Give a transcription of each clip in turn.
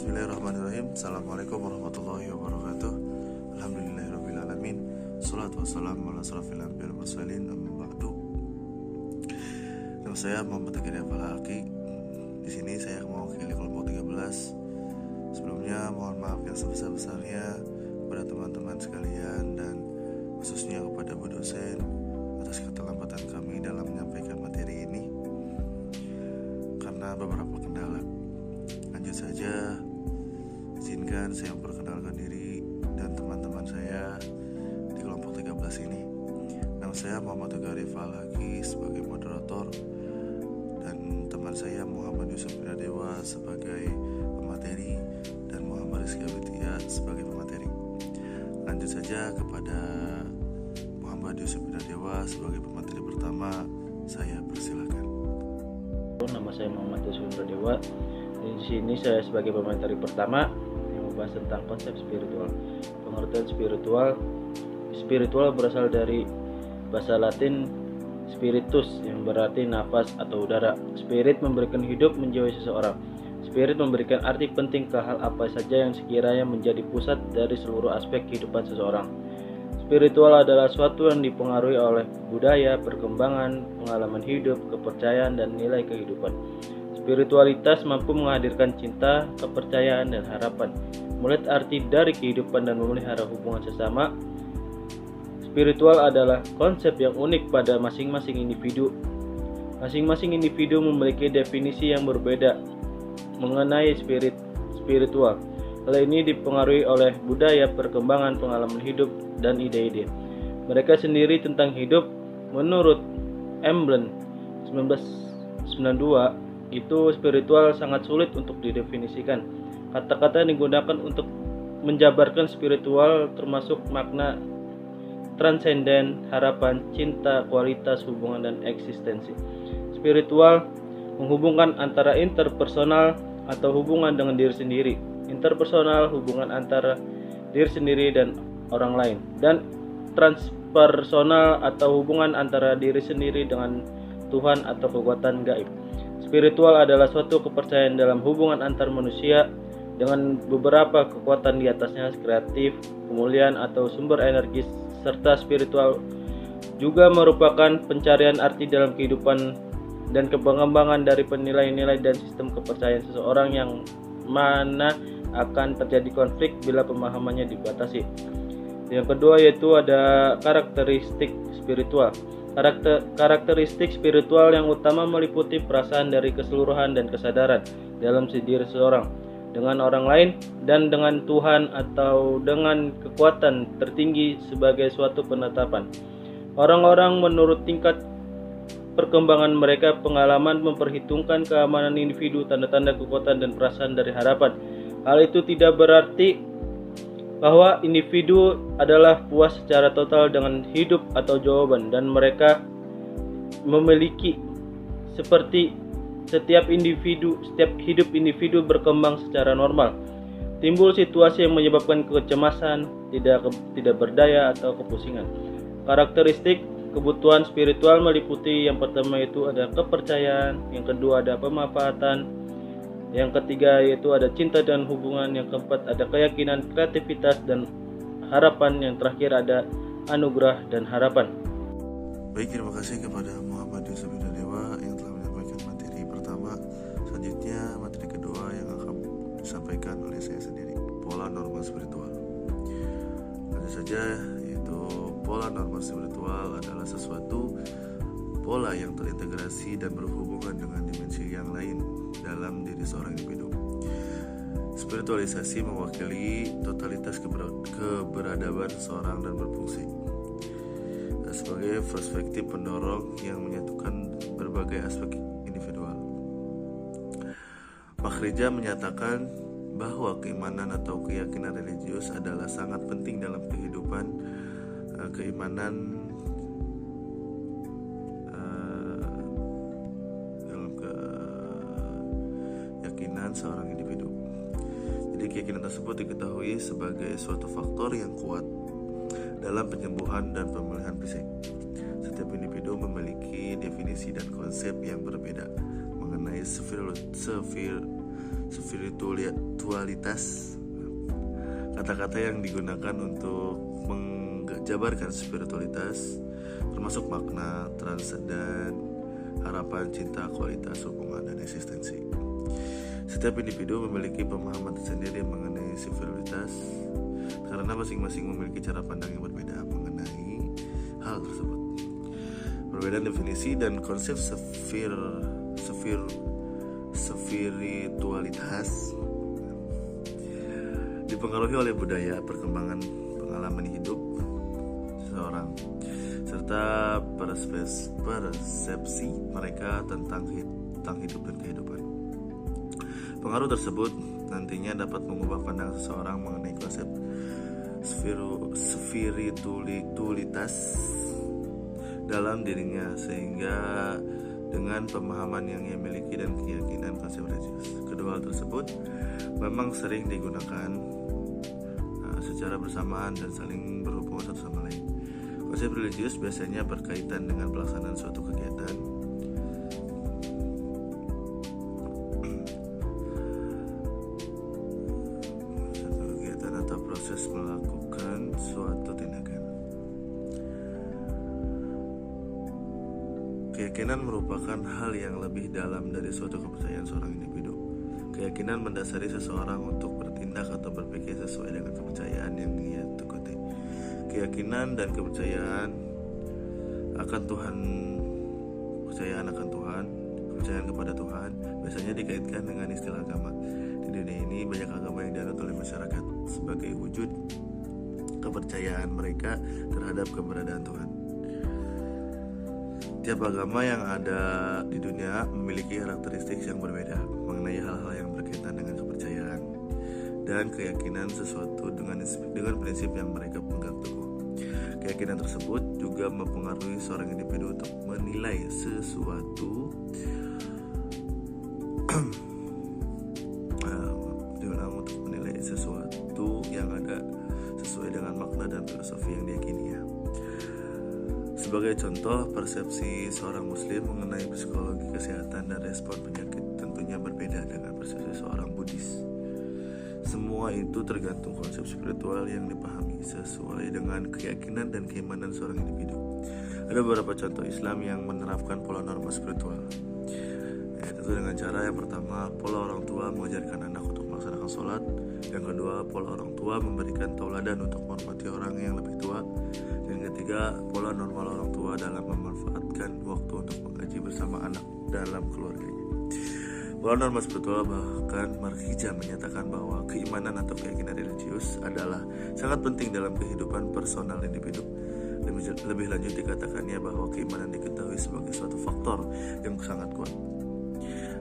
Bismillahirrahmanirrahim. Assalamualaikum warahmatullahi wabarakatuh. Alhamdulillahirrabbilalamin. Salatu wassalamu ala asrafil anbiya'i wal mursalin, amma ba'du. Nama saya Muhammad Tegar Falaki. Di sini saya mewakili kelompok 13. Sebelumnya mohon maaf yang sebesar-besarnya kepada teman-teman sekalian dan khususnya kepada Bu dosen atas keterlambatan kami dalam menyampaikan materi ini karena beberapa kendala. Lanjut saja, izinkan saya memperkenalkan diri dan teman-teman saya di kelompok 13 ini. Nama saya Muhammad Tegar Falaki sebagai moderator dan teman saya Muhammad Yusuf Binadewa sebagai pemateri dan Muhammad Rizky Abidiyah sebagai pemateri. Lanjut saja kepada Muhammad Yusuf Binadewa sebagai pemateri pertama. Saya persilakan. Nama saya Muhammad Yusuf Binadewa. Di sini saya sebagai pemateri pertama yang membahas tentang konsep spiritual. Pengertian spiritual berasal dari bahasa Latin spiritus yang berarti nafas atau udara. Spirit memberikan hidup menjiwai seseorang. Spirit memberikan arti penting ke hal apa saja yang sekiranya menjadi pusat dari seluruh aspek kehidupan seseorang. Spiritual adalah suatu yang dipengaruhi oleh budaya, perkembangan, pengalaman hidup, kepercayaan, dan nilai kehidupan. Spiritualitas mampu menghadirkan cinta, kepercayaan, dan harapan, melihat arti dari kehidupan dan memelihara hubungan sesama. Spiritual adalah konsep yang unik pada masing-masing individu. Masing-masing individu memiliki definisi yang berbeda mengenai spiritual. Hal ini dipengaruhi oleh budaya, perkembangan, pengalaman hidup, dan ide-ide mereka sendiri tentang hidup. Menurut Emblen 1992, itu spiritual sangat sulit untuk didefinisikan. Kata-kata yang digunakan untuk menjabarkan spiritual termasuk makna transenden, harapan, cinta, kualitas, hubungan, dan eksistensi. Spiritual menghubungkan antara interpersonal atau hubungan dengan diri sendiri, interpersonal hubungan antara diri sendiri dan orang lain, dan transpersonal atau hubungan antara diri sendiri dengan Tuhan atau kekuatan gaib. Spiritual adalah suatu kepercayaan dalam hubungan antar manusia dengan beberapa kekuatan di atasnya, kreatif, kemuliaan atau sumber energi, serta spiritual juga merupakan pencarian arti dalam kehidupan dan pengembangan dari penilaian-nilai dan sistem kepercayaan seseorang yang mana akan terjadi konflik bila pemahamannya dibatasi. Yang kedua yaitu ada karakteristik spiritual. Karakteristik spiritual yang utama meliputi perasaan dari keseluruhan dan kesadaran dalam diri seseorang dengan orang lain dan dengan Tuhan atau dengan kekuatan tertinggi sebagai suatu penetapan. Orang-orang menurut tingkat perkembangan mereka, pengalaman memperhitungkan keamanan individu, tanda-tanda kekuatan dan perasaan dari harapan. Hal itu tidak berarti bahwa individu adalah puas secara total dengan hidup atau jawaban, dan mereka memiliki seperti setiap hidup individu berkembang secara normal. Timbul situasi yang menyebabkan kecemasan, tidak berdaya atau kepusingan. Karakteristik kebutuhan spiritual meliputi yang pertama itu ada kepercayaan, yang kedua ada pemanfaatan, yang ketiga yaitu ada cinta dan hubungan, yang keempat ada keyakinan, kreativitas, dan harapan, yang terakhir ada anugerah dan harapan. Baik, terima kasih kepada Muhammad Yusuf Binadewa yang telah menyampaikan materi pertama. Selanjutnya materi kedua yang akan disampaikan oleh saya sendiri, pola normal spiritual. Tentu saja, yaitu pola normal spiritual adalah sesuatu pola yang terintegrasi dan berhubungan dengan dimensi yang lain dalam diri seorang individu. Spiritualisasi mewakili totalitas keberadaban seseorang dan berfungsi sebagai perspektif pendorong yang menyatukan berbagai aspek individual. Makhrija menyatakan bahwa keimanan atau keyakinan religius adalah sangat penting dalam kehidupan keyakinan seorang individu. Jadi keyakinan tersebut diketahui sebagai suatu faktor yang kuat dalam penyembuhan dan pemulihan fisik. Setiap individu memiliki definisi dan konsep yang berbeda mengenai spiritualitas spiritualitas. Kata-kata yang digunakan untuk menjabarkan spiritualitas termasuk makna, transenden, harapan, cinta, kualitas, hubungan, dan eksistensi. Setiap individu memiliki pemahaman tersendiri mengenai spiritualitas karena masing-masing memiliki cara pandang yang berbeda mengenai hal tersebut. Perbedaan definisi dan konsep spiritualitas dipengaruhi oleh budaya, perkembangan pengalaman hidup seseorang, serta persepsi mereka tentang hidup dan kehidupan. Pengaruh tersebut nantinya dapat mengubah pandangan seseorang mengenai konsep spiritualitas dalam dirinya, sehingga dengan pemahaman yang ia miliki dan keyakinan konsep religius. Kedua hal tersebut memang sering digunakan secara bersamaan dan saling berhubungan satu sama lain. Konsep religius biasanya berkaitan dengan pelaksanaan suatu kegiatan atau proses melakukan suatu tindakan. Keyakinan merupakan hal yang lebih dalam dari suatu kepercayaan seorang individu. Keyakinan mendasari seseorang untuk bertindak atau berpikir sesuai dengan kepercayaan yang ia tekuni. Keyakinan dan kepercayaan akan Tuhan, kepercayaan kepada Tuhan biasanya dikaitkan dengan istilah agama. Di dunia ini banyak agama yang dianut oleh masyarakat sebagai wujud kepercayaan mereka terhadap keberadaan Tuhan. Tiap agama yang ada di dunia memiliki karakteristik yang berbeda mengenai hal-hal yang berkaitan dengan kepercayaan dan keyakinan sesuatu dengan prinsip yang mereka pegang teguh. Keyakinan tersebut juga mempengaruhi seorang individu untuk menilai sesuatu yang ada sesuai dengan makna dan filosofi yang diyakininya. Sebagai contoh, persepsi seorang muslim mengenai psikologi kesehatan dan respon penyakit tentunya berbeda dengan persepsi seorang Buddhis. Semua itu tergantung konsep spiritual yang dipahami sesuai dengan keyakinan dan keimanan seorang individu. Ada beberapa contoh Islam yang menerapkan pola norma spiritual. Tentu dengan cara yang pertama, pola orang tua mengajarkan anak untuk melaksanakan sholat. Yang kedua, pola orang tua memberikan tauladan untuk menghormati orang yang lebih tua. Dan ketiga, pola normal orang tua dalam memanfaatkan waktu untuk mengaji bersama anak dalam keluarganya. Pola norma spiritual bahkan Mark Hijab menyatakan bahwa keimanan atau keyakinan religius adalah sangat penting dalam kehidupan personal individu. Lebih lanjut dikatakannya bahwa keimanan diketahui sebagai suatu faktor yang sangat kuat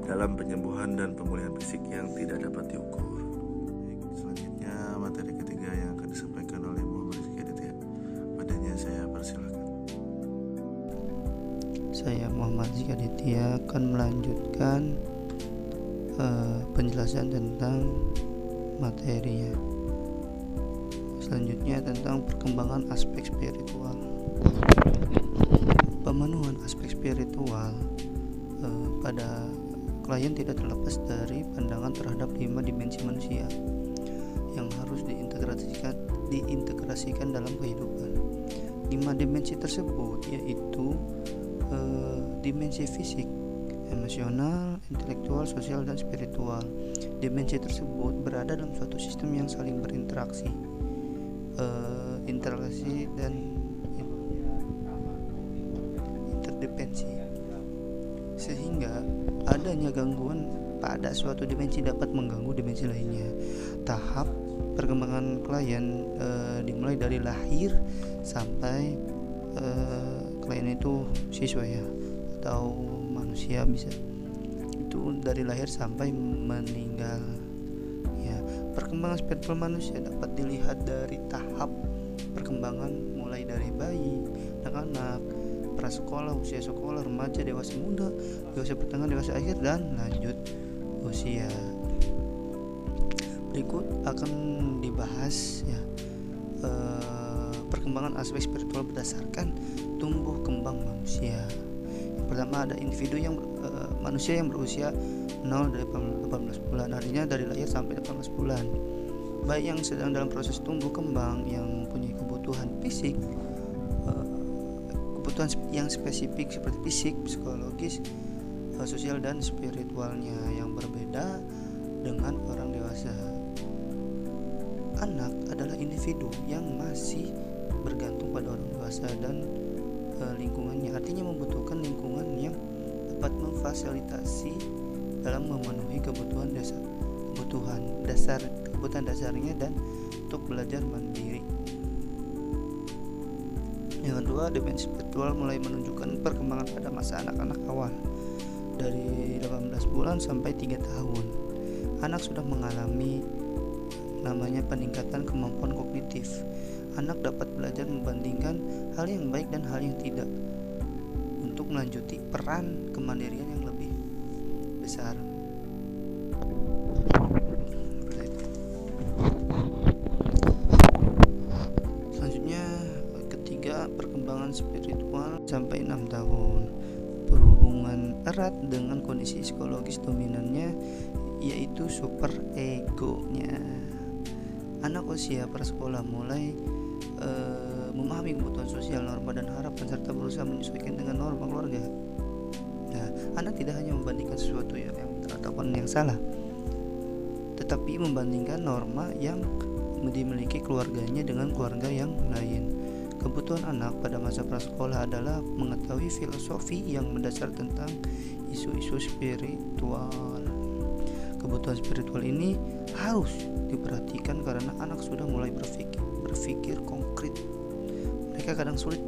dalam penyembuhan dan pemulihan fisik yang tidak dapat diukur. Selanjutnya materi ketiga yang akan disampaikan oleh Muhammad Rizky Aditya. Padanya saya persilakan. Saya Muhammad Rizky Aditya akan melanjutkan penjelasan tentang materinya. Selanjutnya tentang perkembangan aspek spiritual. Pemenuhan aspek spiritual pada klien tidak terlepas dari pandangan terhadap 5 dimensi manusia yang harus diintegrasikan dalam kehidupan. 5 dimensi tersebut yaitu dimensi fisik, emosional, intelektual, sosial, dan spiritual. Dimensi tersebut berada dalam suatu sistem yang saling berinteraksi, interaksi dan interdependensi, sehingga adanya gangguan pada suatu dimensi dapat mengganggu dimensi lainnya. Tahap perkembangan klien dimulai dari lahir sampai klien itu siswa ya, atau manusia bisa itu dari lahir sampai meninggal ya. Perkembangan spiritual manusia dapat dilihat dari tahap perkembangan mulai dari bayi, anak-anak, prasekolah, usia sekolah, remaja, dewasa muda, dewasa pertengahan, dewasa akhir, dan lanjut usia. Berikut akan dibahas ya perkembangan aspek spiritual berdasarkan tumbuh kembang manusia. Yang pertama ada individu yang manusia yang berusia 0 dari 18 bulan, artinya dari lahir sampai 18 bulan. Baik yang sedang dalam proses tumbuh kembang, yang mempunyai kebutuhan fisik, kebutuhan yang spesifik seperti fisik, psikologis, sosial dan spiritualnya yang berbeda dengan orang dewasa. Anak adalah individu yang masih bergantung pada orang dewasa dan lingkungannya, artinya membutuhkan lingkungan yang dapat memfasilitasi dalam memenuhi kebutuhan dasarnya dan untuk belajar mandiri. Yang kedua, dimensi spiritual mulai menunjukkan perkembangan pada masa anak-anak awal dari 18 bulan sampai 3 tahun. Anak sudah mengalami namanya peningkatan kemampuan kognitif. Anak dapat belajar membandingkan hal yang baik dan hal yang tidak untuk melanjuti peran kemandirian yang lebih besar. Selanjutnya, ketiga, perkembangan spiritual sampai 6 tahun. Berhubungan erat dengan kondisi psikologis dominannya, yaitu super egonya. Anak usia prasekolah mulai memahami kebutuhan sosial, norma dan harapan serta berusaha menyesuaikan dengan norma keluarga. Nah, anak tidak hanya membandingkan sesuatu yang benar ataupun yang salah, tetapi membandingkan norma yang dimiliki keluarganya dengan keluarga yang lain. Kebutuhan anak pada masa prasekolah adalah mengetahui filosofi yang mendasar tentang isu-isu spiritual. Kebutuhan spiritual ini harus diperhatikan karena anak sudah mulai berpikir konkret. Mereka kadang sulit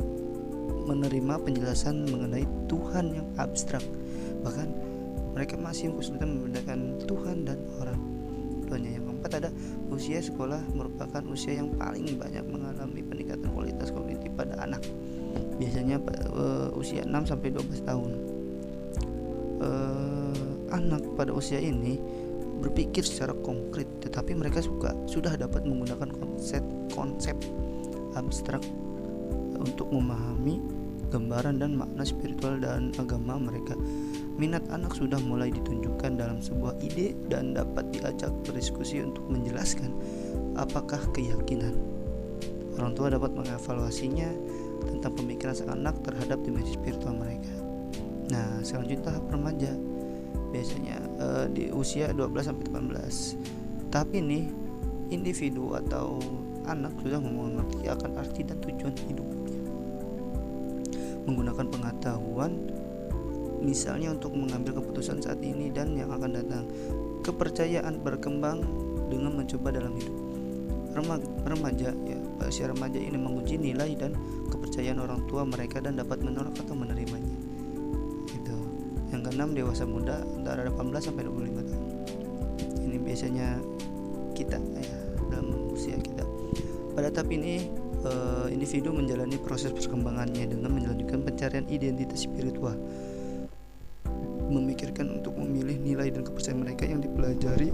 menerima penjelasan mengenai Tuhan yang abstrak. Bahkan mereka masih kesulitan membedakan Tuhan dan orang tuanya. Yang keempat, ada usia sekolah merupakan usia yang paling banyak mengalami peningkatan kualitas kognitif pada anak. Biasanya usia 6 sampai 12 tahun. Anak pada usia ini berpikir secara konkret, tetapi mereka sudah dapat menggunakan konsep abstrak untuk memahami gambaran dan makna spiritual dan agama mereka. Minat anak sudah mulai ditunjukkan dalam sebuah ide dan dapat diajak berdiskusi untuk menjelaskan apakah keyakinan. Orang tua dapat mengevaluasinya tentang pemikiran sang anak terhadap dimensi spiritual mereka. Nah, selanjutnya tahap remaja, biasanya di usia 12 sampai 18. Tapi ini individu atau anak sudah mengerti akan arti dan tujuan hidupnya. Menggunakan pengetahuan misalnya untuk mengambil keputusan saat ini dan yang akan datang. Kepercayaan berkembang dengan mencoba dalam hidup. Remaja, usia remaja ini menguji nilai dan kepercayaan orang tua mereka dan dapat menolak atau menerimanya. Gitu. Yang keenam, dewasa muda antara 18 sampai 25 tahun. Ini biasanya kita dalam usia kita. Pada tahap ini individu menjalani proses perkembangannya dengan menjalankan pencarian identitas spiritual, memikirkan untuk memilih nilai dan kepercayaan mereka yang dipelajari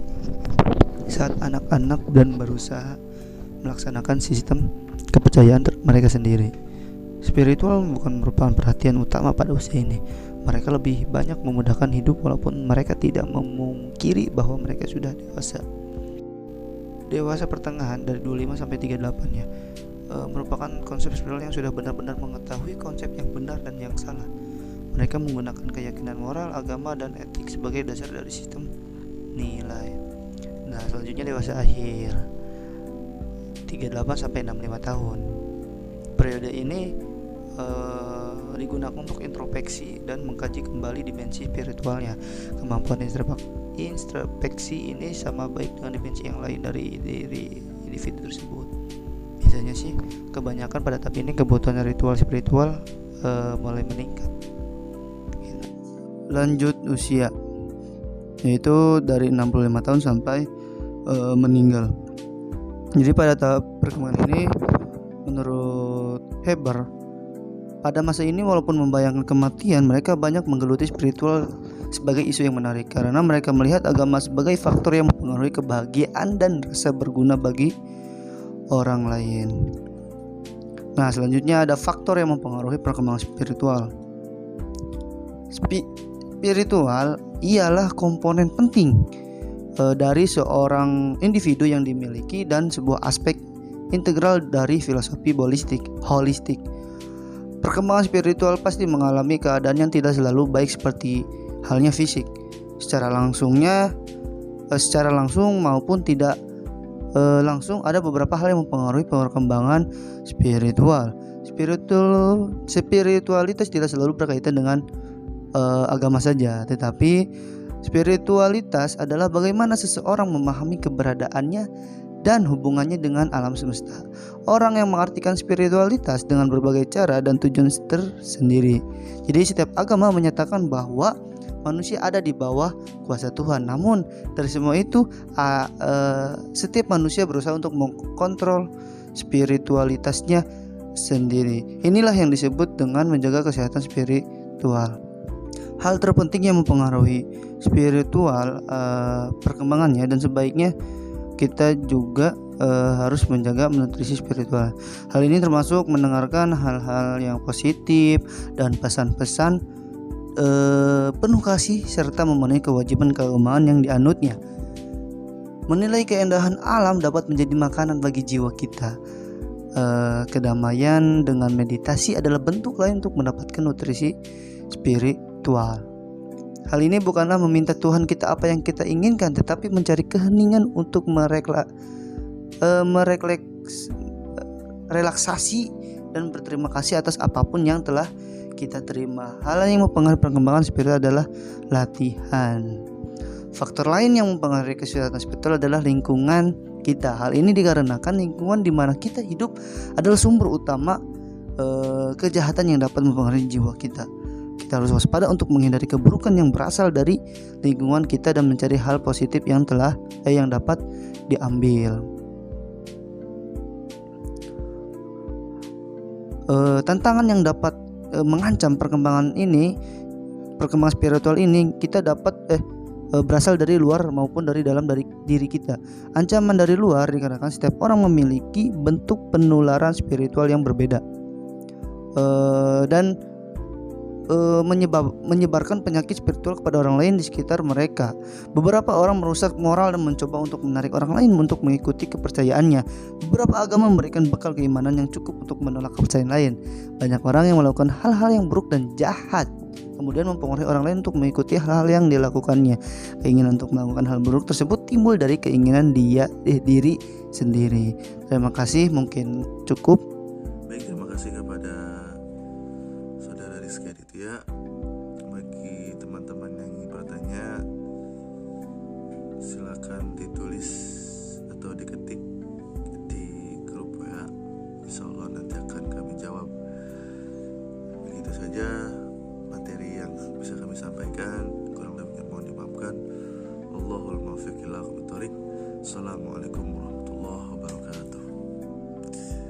saat anak-anak dan berusaha melaksanakan sistem kepercayaan mereka sendiri. Spiritual bukan merupakan perhatian utama pada usia ini. Mereka lebih banyak memudahkan hidup walaupun mereka tidak memungkiri bahwa mereka sudah dewasa. Dewasa pertengahan dari 25 sampai 38 ya, merupakan konsep spiritual yang sudah benar-benar mengetahui konsep yang benar dan yang salah. Mereka menggunakan keyakinan moral, agama, dan etik sebagai dasar dari sistem nilai. Nah, selanjutnya dewasa akhir 38 sampai 65 tahun. Periode ini digunakan untuk introspeksi dan mengkaji kembali dimensi spiritualnya. Kemampuan introspeksi ini sama baik dengan dimensi yang lain dari individu tersebut. Biasanya sih kebanyakan pada tahap ini kebutuhan ritual spiritual mulai meningkat. Lanjut usia, yaitu dari 65 tahun sampai meninggal. Jadi pada tahap perkembangan ini, menurut Heber, pada masa ini walaupun membayangkan kematian, mereka banyak menggeluti spiritual sebagai isu yang menarik karena mereka melihat agama sebagai faktor yang mempengaruhi kebahagiaan dan rasa berguna bagi orang lain. Nah, selanjutnya ada faktor yang mempengaruhi perkembangan spiritual. Spiritual ialah komponen penting dari seorang individu yang dimiliki dan sebuah aspek integral dari filosofi holistik. Perkembangan spiritual pasti mengalami keadaan yang tidak selalu baik seperti halnya fisik. Secara langsung maupun tidak langsung ada beberapa hal yang mempengaruhi perkembangan spiritual. Spiritualitas tidak selalu berkaitan dengan agama saja, tetapi spiritualitas adalah bagaimana seseorang memahami keberadaannya dan hubungannya dengan alam semesta. Orang yang mengartikan spiritualitas dengan berbagai cara dan tujuan tersendiri. Jadi setiap agama menyatakan bahwa manusia ada di bawah kuasa Tuhan. Namun dari semua itu setiap manusia berusaha untuk mengkontrol spiritualitasnya sendiri. Inilah yang disebut dengan menjaga kesehatan spiritual. Hal terpenting yang mempengaruhi spiritual perkembangannya, dan sebaiknya kita juga harus menjaga nutrisi spiritual. Hal ini termasuk mendengarkan hal-hal yang positif dan pesan-pesan penuh kasih serta memenuhi kewajiban keagamaan yang dianutnya. Menilai keindahan alam dapat menjadi makanan bagi jiwa kita. Kedamaian dengan meditasi adalah bentuk lain untuk mendapatkan nutrisi spiritual. Hal ini bukanlah meminta Tuhan kita apa yang kita inginkan, tetapi mencari keheningan untuk relaksasi dan berterima kasih atas apapun yang telah kita terima. Hal yang mempengaruhi perkembangan spiritual adalah latihan. Faktor lain yang mempengaruhi kesehatan spiritual adalah lingkungan kita. Hal ini dikarenakan lingkungan di mana kita hidup adalah sumber utama kejahatan yang dapat mempengaruhi jiwa kita. Kita harus waspada untuk menghindari keburukan yang berasal dari lingkungan kita dan mencari hal positif yang dapat diambil. Tantangan yang dapat mengancam perkembangan spiritual ini kita dapat berasal dari luar maupun dari dalam dari diri kita. Ancaman dari luar dikarenakan setiap orang memiliki bentuk penularan spiritual yang berbeda dan menyebarkan penyakit spiritual kepada orang lain di sekitar mereka. Beberapa orang merusak moral dan mencoba untuk menarik orang lain untuk mengikuti kepercayaannya. Beberapa agama memberikan bekal keimanan yang cukup untuk menolak kepercayaan lain. Banyak orang yang melakukan hal-hal yang buruk dan jahat kemudian mempengaruhi orang lain untuk mengikuti hal-hal yang dilakukannya. Keinginan untuk melakukan hal buruk tersebut timbul dari keinginan diri sendiri. Terima kasih, mungkin cukup. Baik, terima kasih kepada Saudara Rizky Aditya. Bagi teman-teman yang ingin bertanya, silakan ditulis atau diketik di grup WA. Insya Allah nanti akan kami jawab. Begitu saja materi yang bisa kami sampaikan. Kurang lebihnya mohon dimaafkan. Wallahul muwaffiq ila aqwamit thoriq. Assalamualaikum warahmatullahi wabarakatuh.